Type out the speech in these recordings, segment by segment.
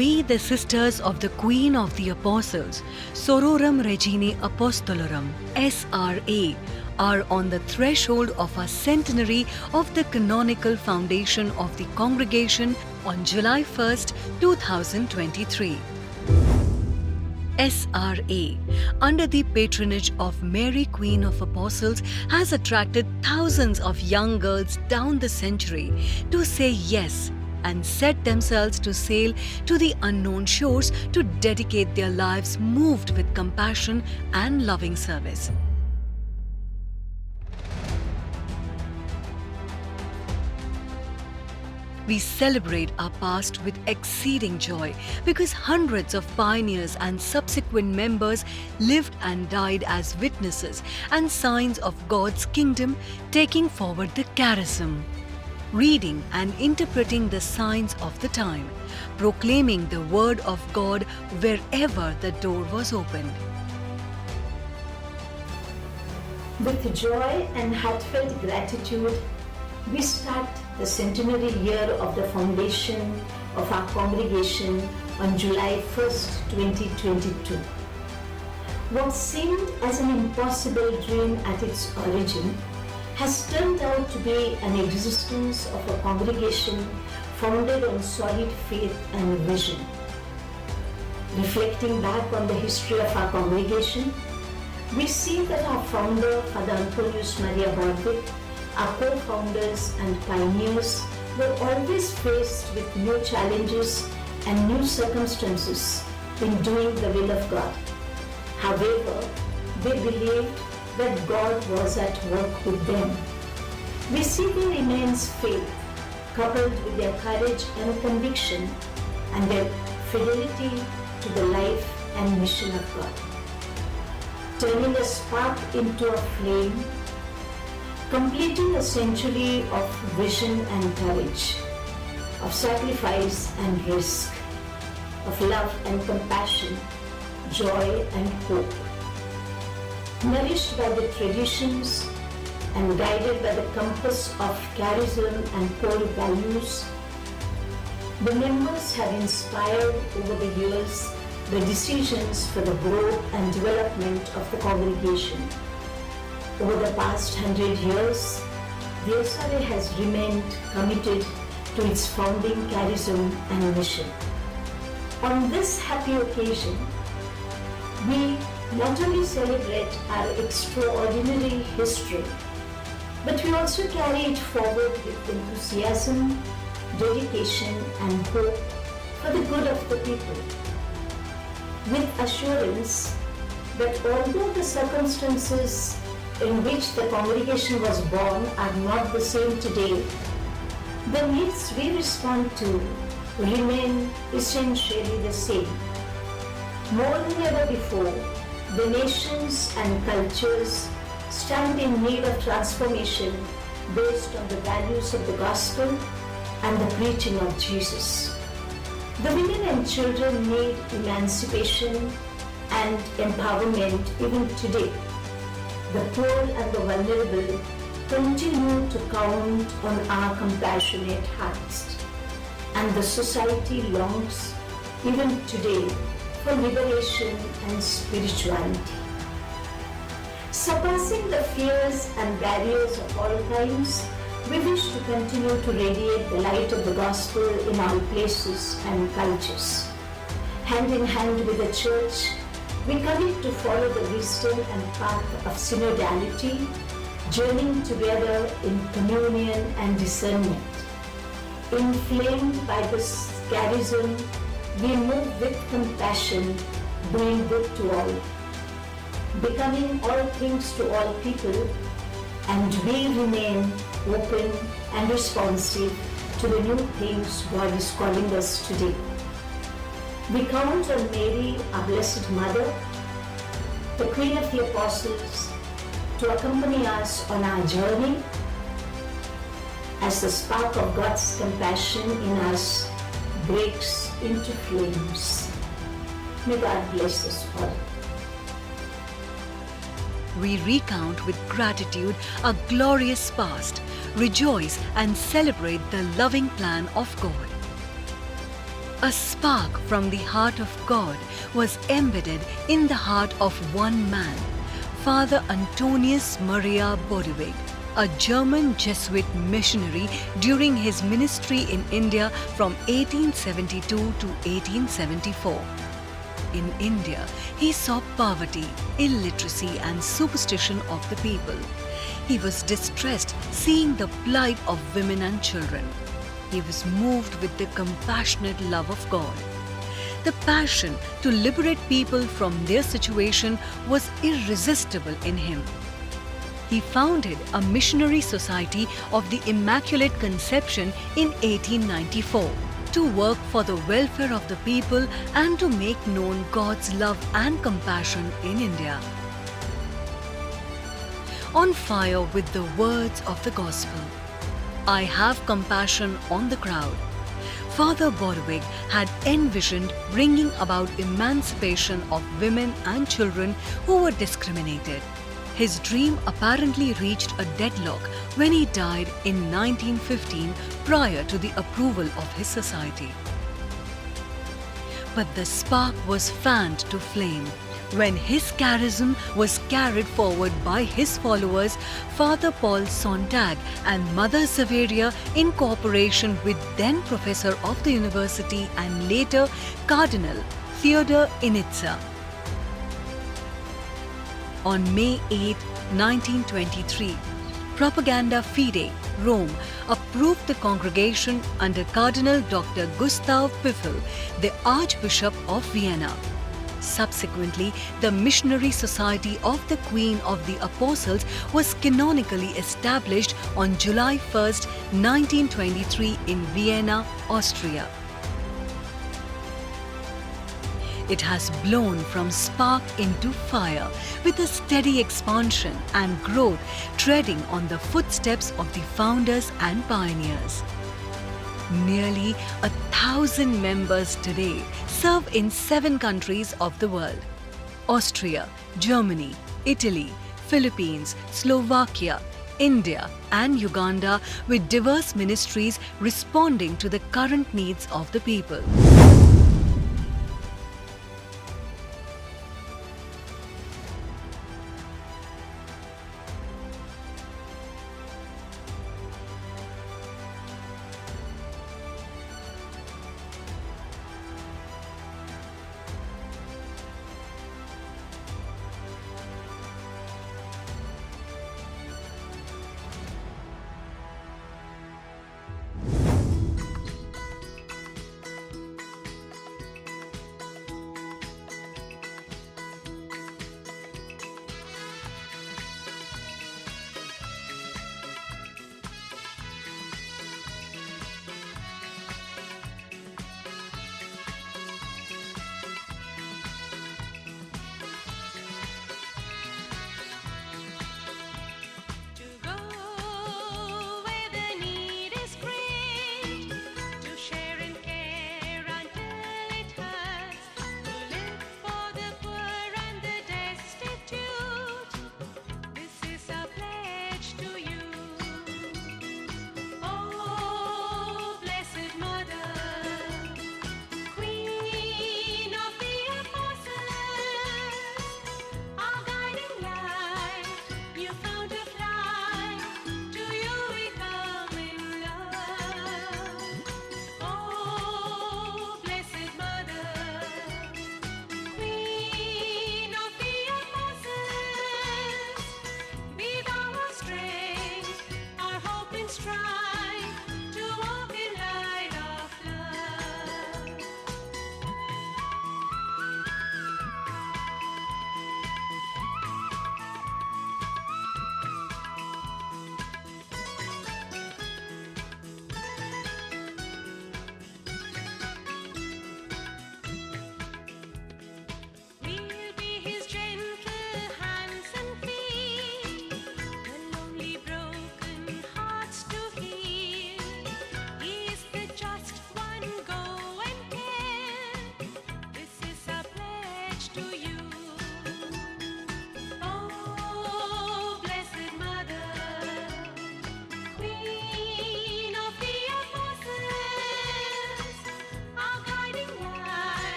We, the sisters of the Queen of the Apostles, Sororum Reginae Apostolorum, SRA, are on the threshold of our centenary of the canonical foundation of the congregation on July 1st, 2023. SRA, under the patronage of Mary Queen of Apostles, has attracted thousands of young girls down the century to say yes and set themselves to sail to the unknown shores to dedicate their lives moved with compassion and loving service. We celebrate our past with exceeding joy because hundreds of pioneers and subsequent members lived and died as witnesses and signs of God's kingdom, taking forward the charism, reading and interpreting the signs of the time, proclaiming the word of God wherever the door was opened. With joy and heartfelt gratitude, we start the centenary year of the foundation of our congregation on July 1st, 2022. What seemed as an impossible dream at its origin has turned out to be an existence of a congregation founded on solid faith and vision. Reflecting back on the history of our congregation, we see that our founder, Father Antonius Maria Borwick, our co-founders and pioneers were always faced with new challenges and new circumstances in doing the will of God. However, they believed that God was at work with them. We see there remains faith, coupled with their courage and conviction and their fidelity to the life and mission of God. Turning a spark into a flame, completing a century of vision and courage, of sacrifice and risk, of love and compassion, joy and hope. Nourished by the traditions and guided by the compass of charism and core values, the members have inspired over the years the decisions for the growth and development of the congregation. Over the past 100 years, the SRA has remained committed to its founding charism and mission. On this happy occasion, we not only celebrate our extraordinary history, but we also carry it forward with enthusiasm, dedication, and hope for the good of the people. With assurance that although the circumstances in which the congregation was born are not the same today, the needs we respond to remain essentially the same. More than ever before, the nations and cultures stand in need of transformation based on the values of the gospel and the preaching of Jesus. The women and children need emancipation and empowerment even today. The poor and the vulnerable continue to count on our compassionate hearts, and the society longs even today for liberation and spirituality. Surpassing the fears and barriers of all times, we wish to continue to radiate the light of the gospel in all places and cultures. Hand in hand with the Church, we commit to follow the wisdom and path of synodality, journeying together in communion and discernment. Inflamed by this charism, we move with compassion, doing good to all, becoming all things to all people, and we remain open and responsive to the new things God is calling us today. We count on Mary, our Blessed Mother, the Queen of the Apostles, to accompany us on our journey as the spark of God's compassion in us breaks into flames. May God bless us all. We recount with gratitude our glorious past, rejoice and celebrate the loving plan of God. A spark from the heart of God was embedded in the heart of one man, Father Antonius Maria Bodewig, a German Jesuit missionary during his ministry in India from 1872 to 1874. In India, he saw poverty, illiteracy and superstition of the people. He was distressed seeing the plight of women and children. He was moved with the compassionate love of God. The passion to liberate people from their situation was irresistible in him. He founded a missionary society of the Immaculate Conception in 1894 to work for the welfare of the people and to make known God's love and compassion in India. On fire with the words of the gospel, I have compassion on the crowd. Father Bodewig had envisioned bringing about emancipation of women and children who were discriminated. His dream apparently reached a deadlock when he died in 1915 prior to the approval of his society. But the spark was fanned to flame when his charism was carried forward by his followers, Father Paul Sontag and Mother Severia, in cooperation with then Professor of the University and later Cardinal Theodor Initza. On May 8, 1923, Propaganda Fide, Rome, approved the congregation under Cardinal Dr. Gustav Piffel, the Archbishop of Vienna. Subsequently, the Missionary Society of the Queen of the Apostles was canonically established on July 1, 1923 in Vienna, Austria. It has blown from spark into fire with a steady expansion and growth, treading on the footsteps of the founders and pioneers. Nearly 1,000 members today serve in 7 countries of the world: Austria, Germany, Italy, Philippines, Slovakia, India and Uganda, with diverse ministries responding to the current needs of the people.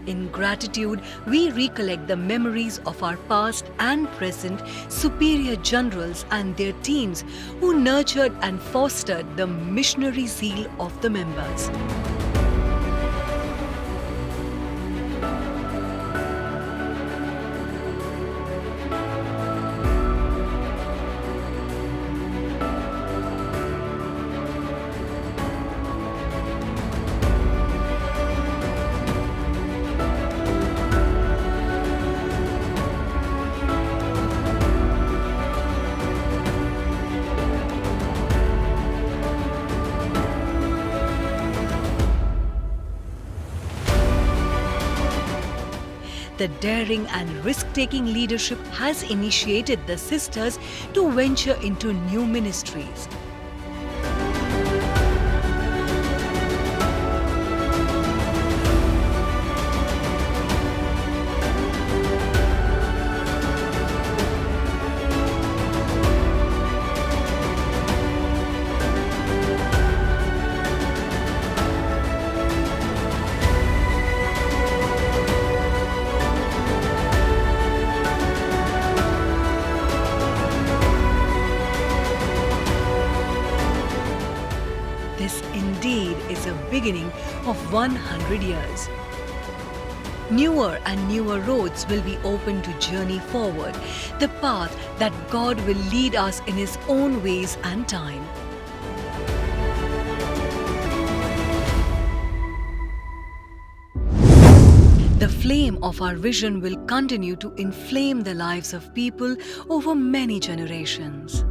In gratitude, we recollect the memories of our past and present superior generals and their teams who nurtured and fostered the missionary zeal of the members. The daring and risk-taking leadership has initiated the sisters to venture into new ministries. This indeed is a beginning of 100 years. Newer and newer roads will be open to journey forward, the path that God will lead us in His own ways and time. The flame of our vision will continue to inflame the lives of people over many generations.